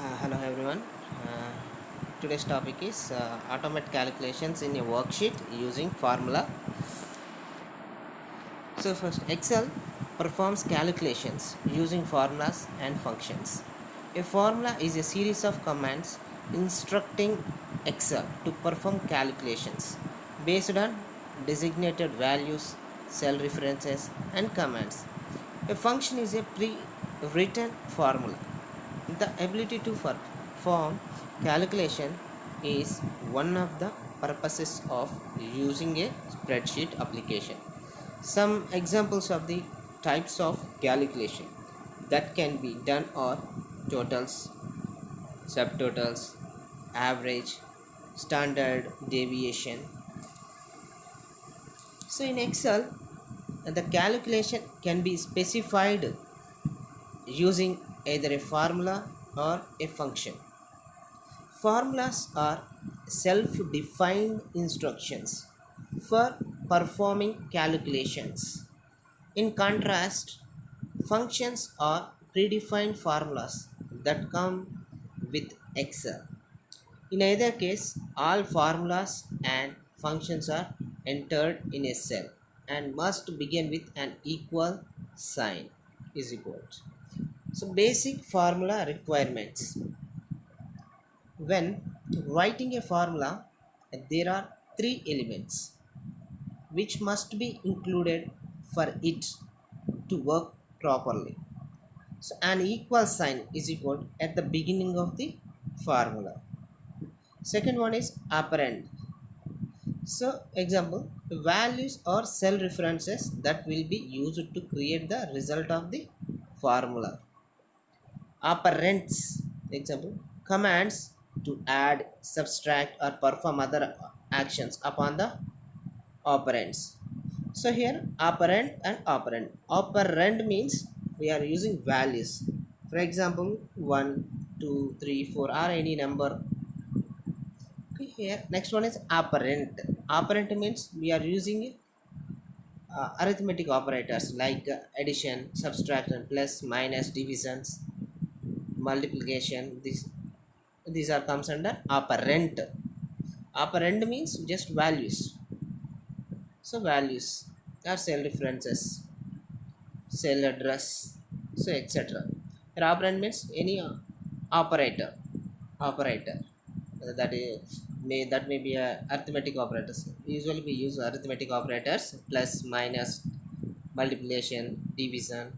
Hello everyone. Uh, Today's topic is automate calculations in a worksheet using formula. So first, Excel performs calculations using formulas and functions. A formula is a series of commands instructing Excel to perform calculations based on designated values, cell references, and commands. A function is a pre-written formula. The ability to perform calculation is one of the purposes of using a spreadsheet application. Some examples of the types of calculation that can be done are totals, subtotals, average, standard deviation. So in Excel, the calculation can be specified using either a formula or a function. Formulas are self defined instructions for performing calculations. In contrast, functions are predefined formulas that come with Excel. In either case, all formulas and functions are entered in a cell and must begin with an equal sign is equal to. So basic formula requirements. When writing a formula, there are three elements which must be included for it to work properly. So an equal sign is equal at the beginning of the formula. Second one is operand. So example, values or cell references that will be used to create the result of the formula. Operands, example, commands to add, subtract, or perform other actions upon the operands. So here operand and operand. Operand means we are using values. For example, 1, 2, 3, 4, or any number. Okay, here next one is operand. Operand means we are using arithmetic operators like addition, subtraction, plus, minus, divisions, multiplication. These are comes under operand. Operand means just values. So values are cell references, cell address, so etc. And operand means any operator. Operator that may be a arithmetic operators. Usually we use arithmetic operators: plus, minus, multiplication, division,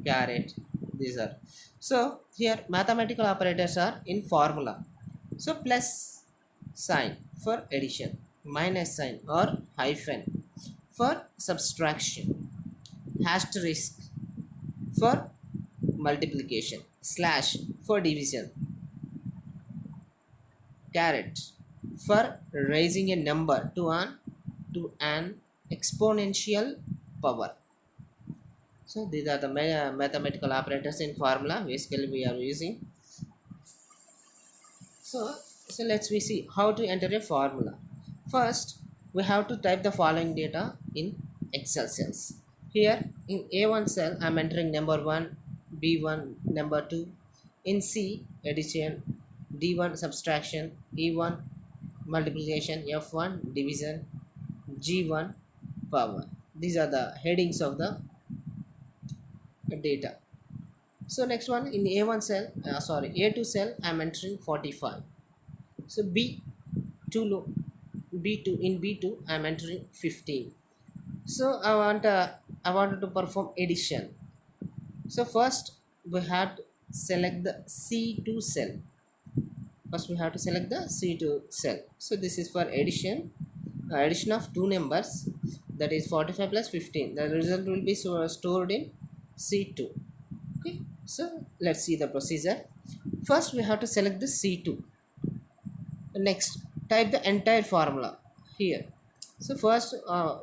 caret. These are. So here mathematical operators are in formula. So plus sign for addition, minus sign or hyphen for subtraction, asterisk for multiplication, slash for division, caret for raising a number to an exponential power. So these are the mathematical operators in formula basically we are using. So let's we see how to enter a formula. First, we have to type the following data in Excel cells. Here in A1 cell I'm entering number 1, B1 number 2, in C addition, D1 subtraction, E1 multiplication, F1 division, G1 power. These are the headings of the data. So next one in A1 cell, A2 cell I'm entering 45. So B2 B2 in B2 I'm entering 15. So I wanted to perform addition. So first we have to select the C2 cell. First we have to select the C2 cell. So this is for addition, addition of two numbers, that is 45 plus 15. The result will be stored in C2. Okay, so let's see the procedure. First we have to select the C2. Next, type the entire formula here. So first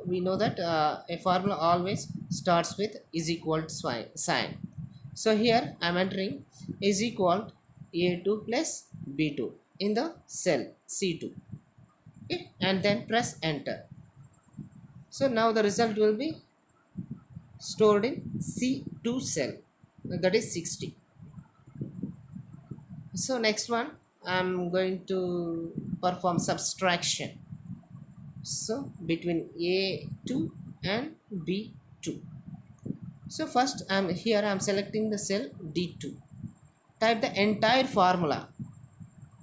we know that a formula always starts with is equal to sign. So here I am entering is equal to A2 plus B2 in the cell C2. Okay, and then press enter. So now the result will be stored in C2 cell, that is 60. So next one, I'm going to perform subtraction. So between A2 and B2. So first I'm selecting the cell D2. Type the entire formula.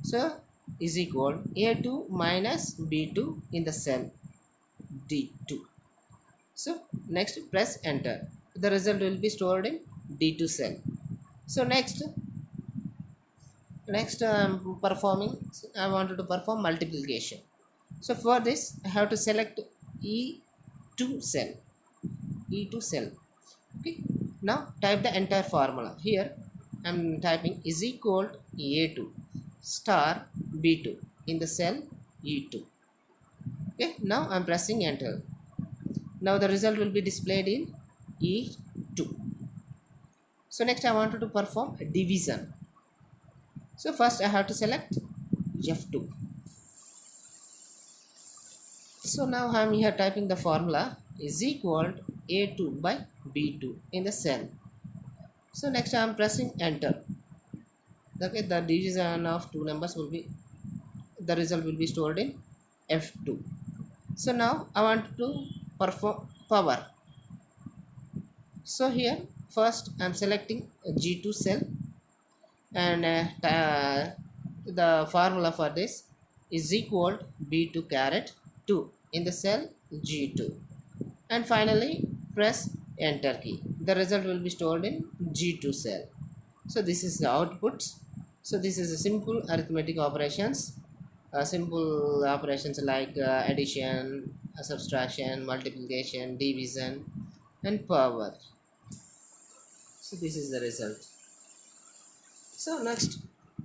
So is equal A2 minus B2 in the cell D2. So next press enter. The result will be stored in D2 cell. So next performing, I wanted to perform multiplication. So for this I have to select E2 cell. E2 cell. Okay. Now type the entire formula. Here I'm typing is equal to A2 star B2 in the cell E2. Okay. Now I'm pressing enter. Now the result will be displayed in E2. So next I wanted to perform division. So first I have to select F2. So now I am here typing the formula is equal to A2 by B2 in the cell. So next I am pressing enter. Okay, the division of two numbers will be, the result will be stored in F2. So now I want to perform power. So here first I am selecting G2 cell, and the formula for this is equal to B2 caret 2 in the cell G2, and finally press enter key. The result will be stored in G2 cell. So this is the output. So this is a simple arithmetic operations, simple operations like addition, subtraction, multiplication, division, and power. So this is the result. So next,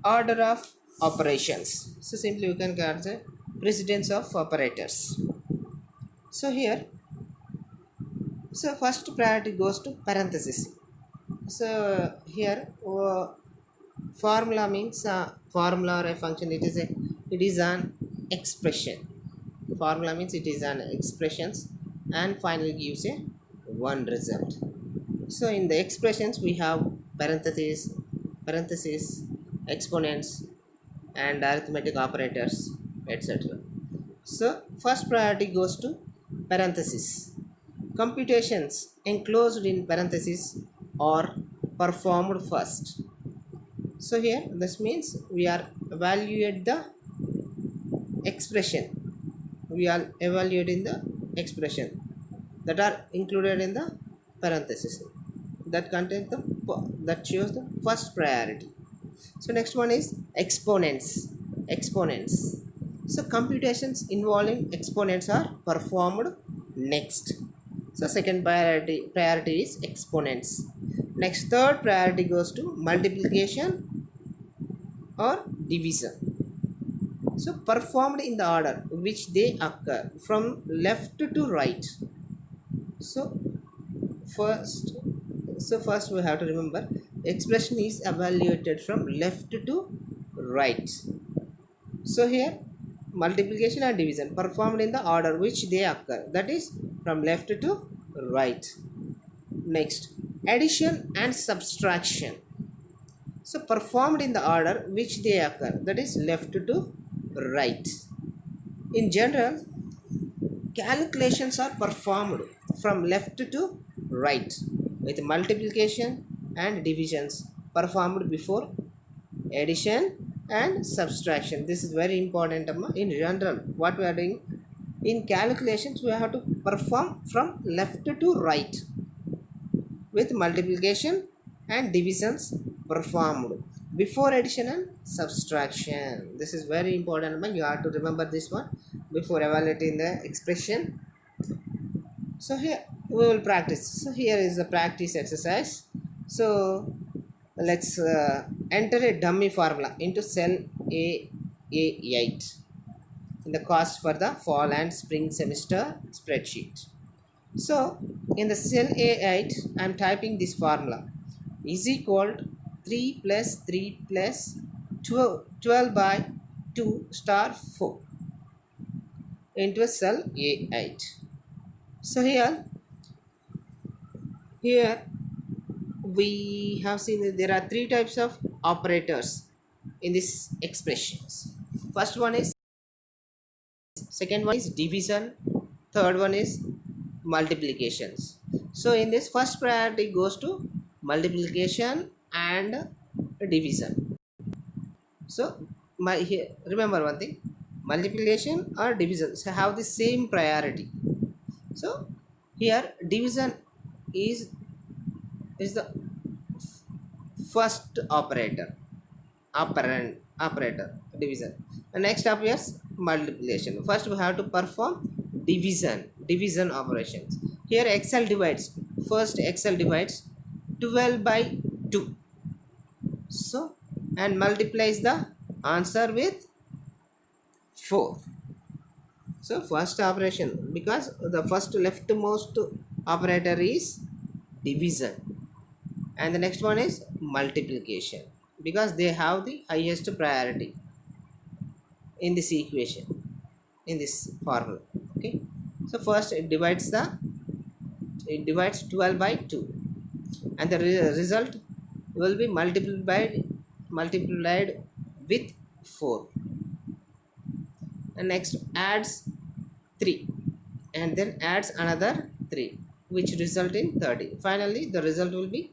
order of operations. So simply you can get the precedence of operators. So here, so first priority goes to parenthesis. So here formula means formula or a function, it is an expression. Formula means it is an expressions, and finally gives a one result. So in the expressions we have parentheses, exponents, and arithmetic operators, etc. So first priority goes to parentheses. Computations enclosed in parentheses are performed first. So here this means we are evaluate the expression. We are evaluating the expression that are included in the parentheses, that contains the, that shows the first priority. So next one is exponents. So computations involving exponents are performed next. So second priority is exponents. Next, third priority goes to multiplication or division. So performed in the order which they occur from left to right. So first first we have to remember expression is evaluated from left to right. So here multiplication and division performed in the order which they occur, that is from left to right. Next, addition and subtraction. So performed in the order which they occur, that is left to right. In general, calculations are performed from left to right, with multiplication and divisions performed before addition and subtraction. This is very important. In general, what we are doing in calculations, we have to perform from left to right, with multiplication and divisions performed before addition and subtraction. This is very important. You have to remember this one before evaluating the expression. So here we will practice. So here is the practice exercise. So let's enter a dummy formula into cell A8 in the cost for the fall and spring semester spreadsheet. So in the cell A8 I am typing this formula is equal to 3 plus 3 plus 12 by 2 star 4 into cell A8. So here we have seen that there are three types of operators in this expressions. First one is, second one is division, third one is multiplications. So in this, first priority goes to multiplication and division. So my here, remember one thing, multiplication or division so have the same priority. So here division is the first operator division. The next appears multiplication. First we have to perform division operations. Here excel divides, first excel divides 12 by 2, so and multiplies the answer with 4. So first operation, because the first leftmost operator is division, and the next one is multiplication, because they have the highest priority in this equation, in this formula. Okay, so first it divides 12 by 2, and the result will be multiplied with 4, and next adds 3, and then adds another 3, which result in 30. Finally the result will be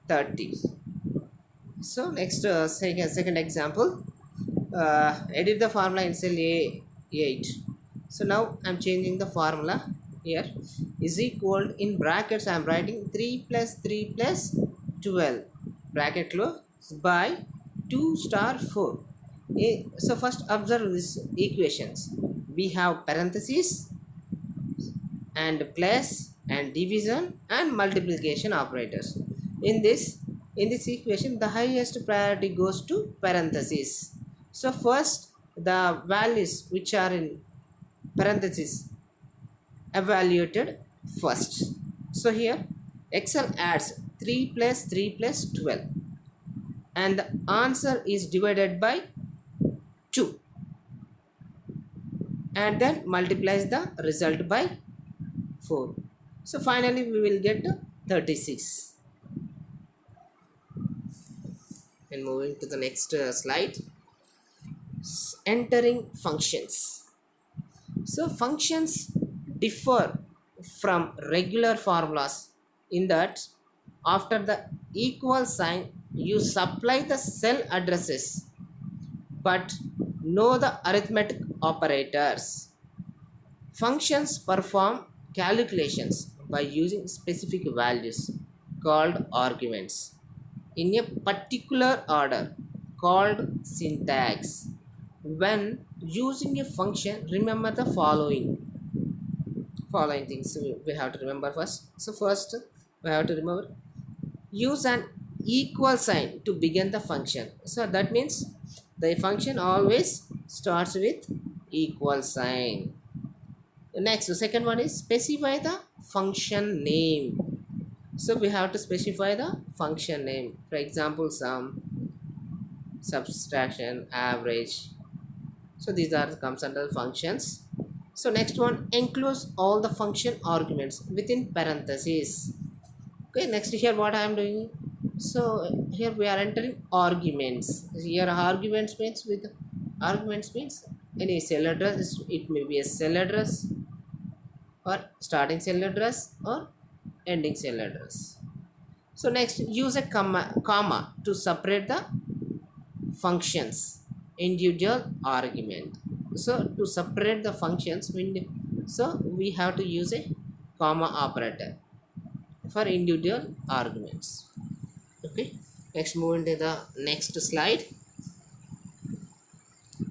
30. So next second example, edit the formula in cell A8. So now I'm changing the formula. Here is equal, in brackets I'm writing 3 plus 3 plus 12 bracket close by 2 star 4. So first observe these equations. We have parentheses and plus and division and multiplication operators. In this equation, the highest priority goes to parentheses. So first the values which are in parentheses evaluated first. So here excel adds 3 plus 3 plus 12, and the answer is divided by 2, and then multiplies the result by 4. So finally we will get 36. And moving to the next slide, entering functions. So functions differ from regular formulas in that after the equal sign you supply the cell addresses but know the arithmetic operators. Functions perform calculations by using specific values called arguments in a particular order called syntax. When using a function, remember the following things we have to remember first. So first we have to remember, use an equal sign to begin the function. So that means the function always starts with equal sign. Next, the second one is specify the function name. So we have to specify the function name. For example, sum, subtraction, average. So these are comes under functions. So next one, enclose all the function arguments within parentheses. Okay, next here what I am doing. So here we are entering arguments. Here arguments means any cell address. It may be a cell address or starting cell address or ending cell address. So next, use a comma to separate the functions individual argument. So to separate the functions, so we have to use a comma operator for individual arguments. Okay, next move into the next slide.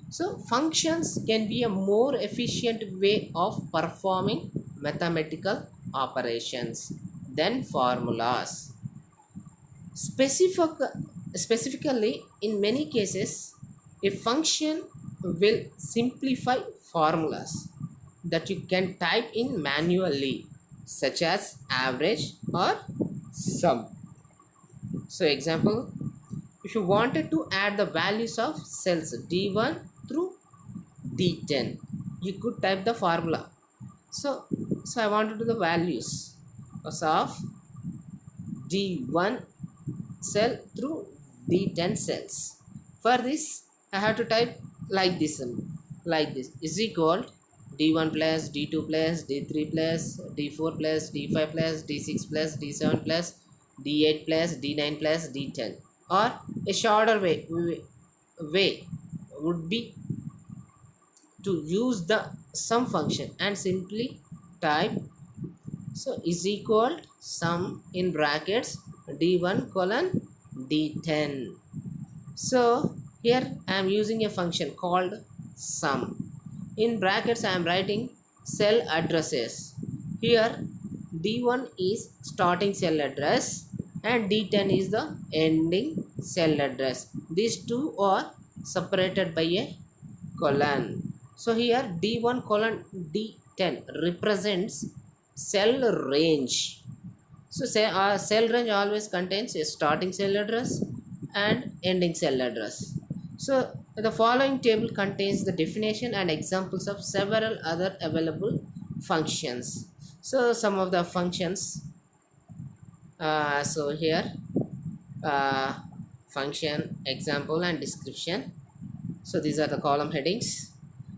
So functions can be a more efficient way of performing mathematical operations than formulas. Specifically, in many cases, a function will simplify formulas that you can type in manually, such as average or sum. So example, if you wanted to add the values of cells D1 through D10, you could type the formula. So I want to do the values of D1 cell through D10 cells. For this I have to type like this, is equal d1 plus d2 plus d3 plus d4 plus d5 plus d6 plus d7 plus d8 plus d9 plus d10. Or a shorter way would be to use the sum function and simply type, so is equal sum in brackets d1 colon d10. So here I am using a function called sum. In brackets I am writing cell addresses. Here d1 is starting cell address and d10 is the ending cell address. These two are separated by a colon. So here d1 colon d10 represents cell range. So cell range always contains a starting cell address and ending cell address. So the following table contains the definition and examples of several other available functions. So some of the functions, so here uh, function, example and description. So these are the column headings.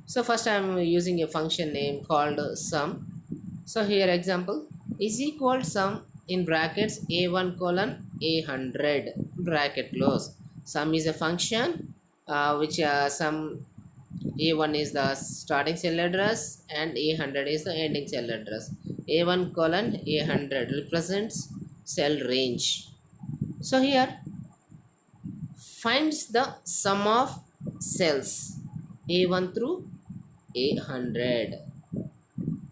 So first I am using a function name called sum. So here example is equal sum in brackets a1 colon a100 bracket close. Sum is a function which sum a1 is the starting cell address and a100 is the ending cell address. a1 colon a100 represents cell range. So here finds the sum of cells a1 through a100.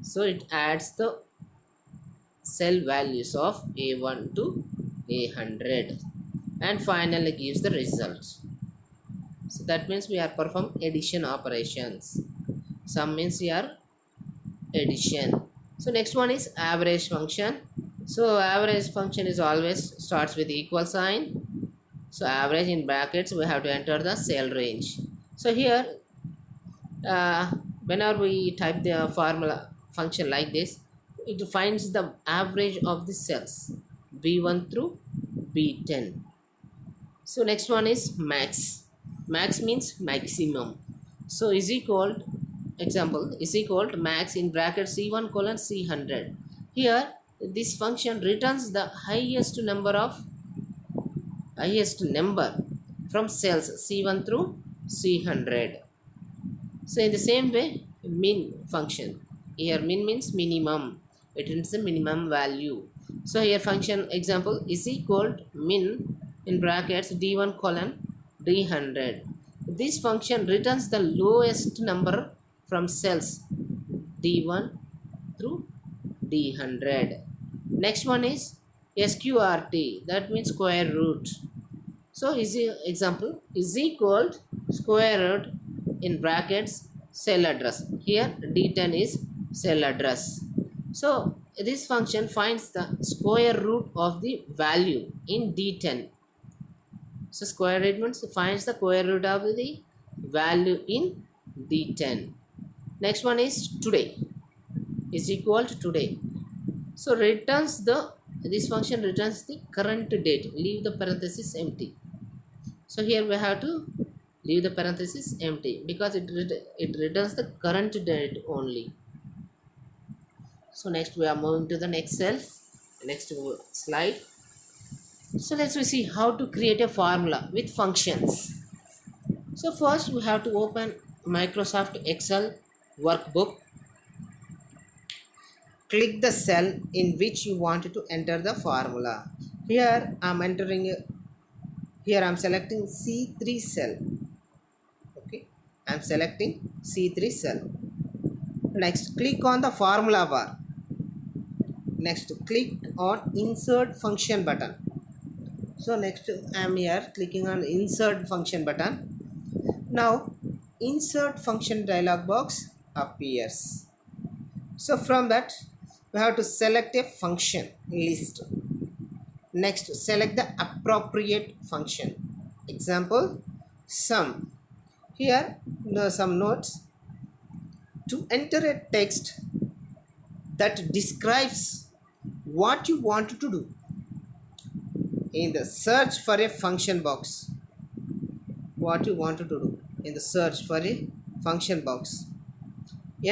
So it adds the cell values of a1 to a100 and finally gives the result. So that means we are perform addition operations. Sum means here addition. So next one is average function. So average function is always starts with equal sign. So average in brackets we have to enter the cell range. So here whenever we type the formula function like this, it finds the average of the cells b1 through b10. So next one is max. Max means maximum. So is equal, example is equal to max in bracket c1 colon c100. Here this function returns the highest number from cells c1 through c100. So in the same way min function, here min means minimum, it is the minimum value. So here function example is equal to min in brackets d1 colon d100. This function returns the lowest number from cells d1 through d100. Next one is sqrt, that means square root. So is example is equal square root in brackets cell address. Here d10 is cell address. So this function finds the square root of the value in d10. So square root means finds the square root of the value in d10. Next one is today is equal to today. So returns the, this function returns the current date, leave the parenthesis empty. So here we have to leave the parenthesis empty because it returns the current date only. So next we are moving to the next cell, next slide. So let's see how to create a formula with functions. So first we have to open Microsoft Excel workbook. Click the cell in which you want to enter the formula. Here I'm selecting C3 cell. Okay, I'm selecting C3 cell. Next click on the formula bar. Next click on insert function button. So next I'm here clicking on insert function button. Now insert function dialog box appears. So from that we have to select a function list. Next select the appropriate function. Example sum. Here some notes. To enter a text that describes what you want to do, in the search for a function box, what you want to do in the search for a function box.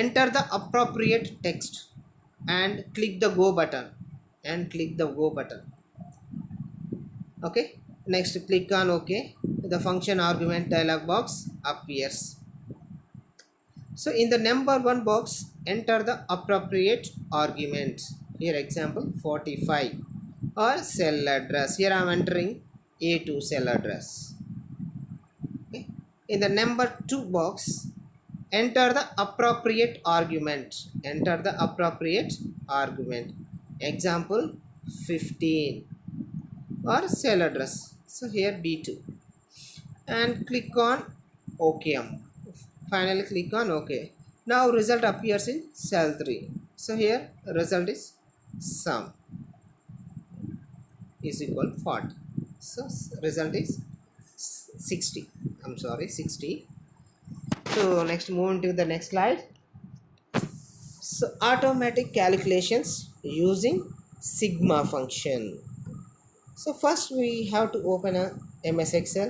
Enter the appropriate text and click the go button okay. Next, click on OK. The function argument dialog box appears. So in the number 1 box, enter the appropriate argument. Here example 45 or cell address. Here I am entering A2 cell address. Okay. In the number 2 box, enter the appropriate argument. Example 15 or cell address. So here B2 and click on OK. Finally click on OK. Now result appears in cell 3. So here result is sum is equal 40. So result is 60. 60. So next, move to the next slide. So automatic calculations using sigma function. So first we have to open a MS Excel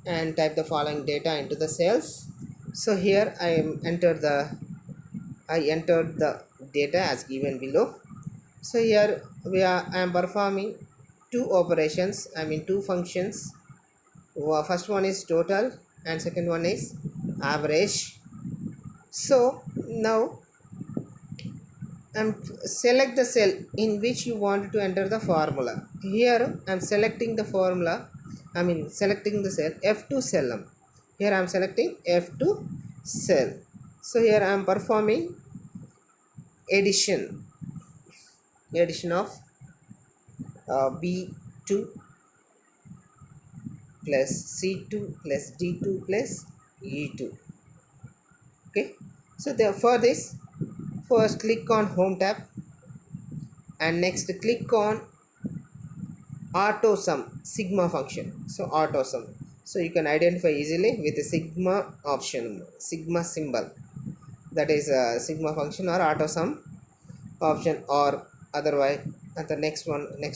and type the following data into the cells. So here I entered the data as given below. So here I am performing two operations, two functions. First one is total and second one is average. So now select the cell in which you want to enter the formula. Here I am selecting the formula, selecting the cell F2 cell. Here I am selecting F2 cell. So here I am performing addition of B2 plus C2 plus D2 plus E2. Okay. So for this, first click on home tab and next click on auto sum sigma function. So auto sum, so you can identify easily with the sigma option, sigma symbol, that is a sigma function or auto sum option, or otherwise at the next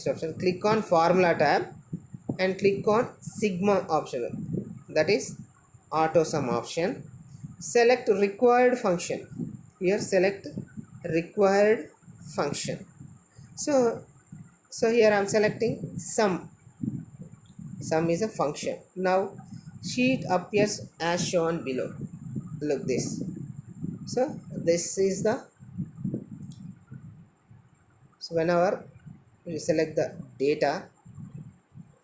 option click on formula tab and click on sigma option, that is auto sum option. Select required function. Here select required function. So here I am selecting sum is a function. Now sheet appears as shown below. Look this. So this is the, so whenever you select the data,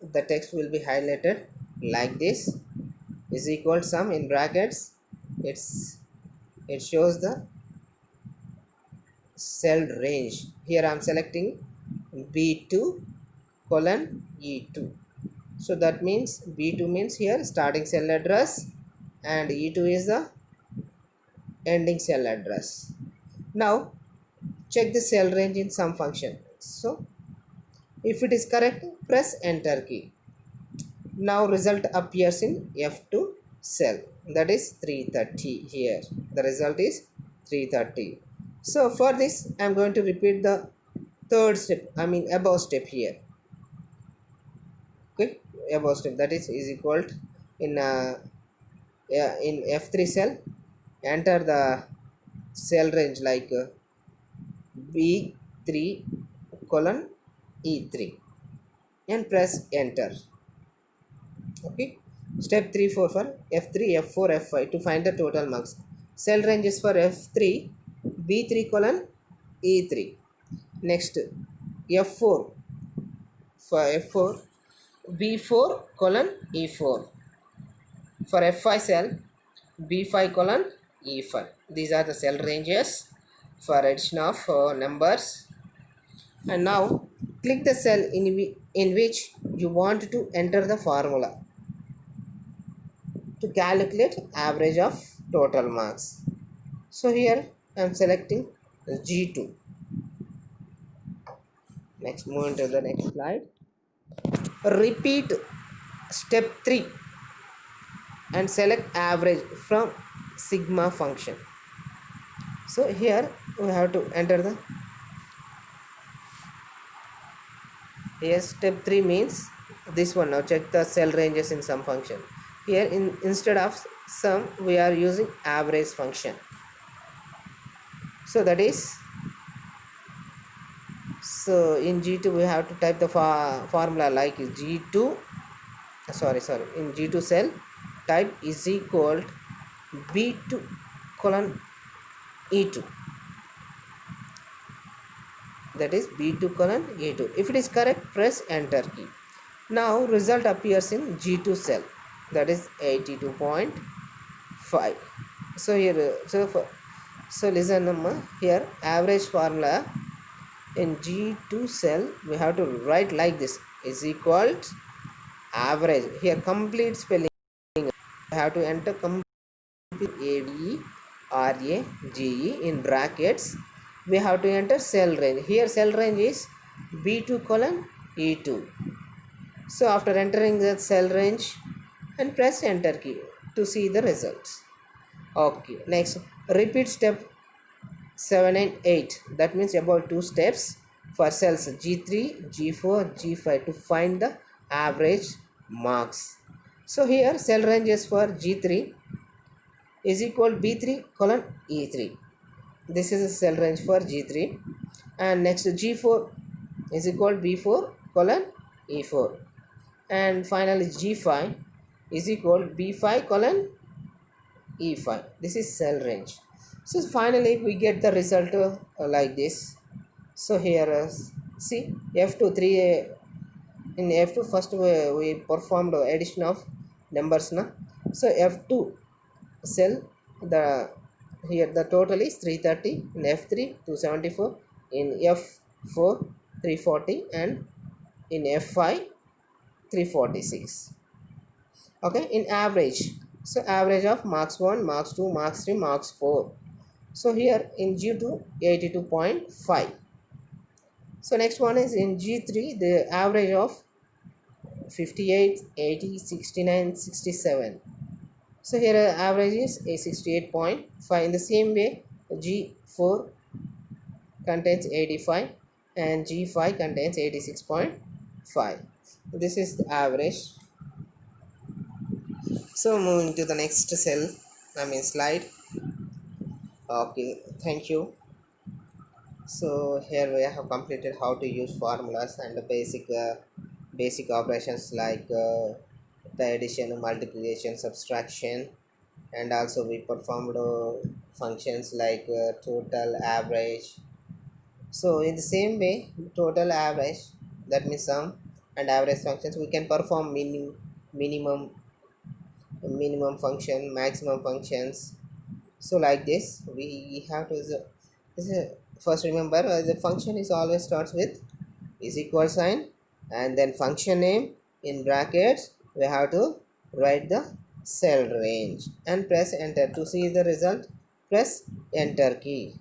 the text will be highlighted like this, is equal sum in brackets. It shows the cell range. Here I am selecting B2 colon E2. So that means B2 means here starting cell address and E2 is the ending cell address. Now check the cell range in sum function. So if it is correct, press enter key. Now result appears in F2 cell, that is 330. Here the result is 330. So for this I am going to repeat the third step, above step here. Okay, above step, that is equal to in F3 cell, enter the cell range like B3 colon E3 and press enter. Okay, step 3 4 for F3, F4, F5 to find the total marks. Cell ranges for F3 B3 colon E3. Next F4 for F4 B4 colon E4. For F5 cell B5 colon E5. These are the cell ranges for addition of numbers. And now click the cell in which you want to enter the formula to calculate average of total marks. So here I am selecting G2. Next, move into the next slide. Repeat step 3 and select average from sigma function. So here we have to enter the, here step 3 means this one. Now check the cell ranges in sum function. Here instead of sum we are using average function. So that is, so in G2 we have to type the formula like G2, in G2 cell type is equal B2 colon E2, that is B2 colon E2. If it is correct, press enter key. Now result appears in G2 cell, that is 82.5. So here so listen here, average formula in G2 cell we have to write like this, is equal to average. Here complete spelling I have to enter complete AVRAGE in brackets. We have to enter cell range. Here cell range is B2 colon E2. So after entering the cell range and press enter key to see the results. Okay, next repeat step 7 and 8. That means about 2 steps for cells G3, G4, G5 to find the average marks. So here cell range is for G3 is equal B3 colon E3. This is a cell range for G3. And next G4 is equal B4 colon E4. And finally G5 is equal B5 colon E5. This is cell range. So finally we get the result like this. So here see F2 3 in F2 first we performed addition of numbers na. So F2 cell, the here the total is 330, in F3 274, in F4 340, and in F5 346. Okay, in average, so average of marks 1, marks 2, marks 3, marks 4. So here in G2 82.5. So next one is in G3 the average of 58, 80, 69, 67. So here average is a 68.5. In the same way G4 contains 85 and G5 contains 86.5. This is the average. So moving to the next cell, slide. Okay, thank you. So here we have completed how to use formulas and the basic operations like the addition, multiplication, subtraction, and also we performed functions like total, average. So in the same way, total, average, that means sum, and average functions, we can perform minimum function, maximum functions. So like this we have to first remember the function is always starts with is equal sign, and then function name in brackets we have to write the cell range and press enter to see the result. Press enter key.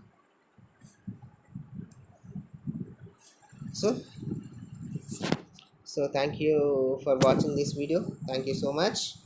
So thank you for watching this video. Thank you so much.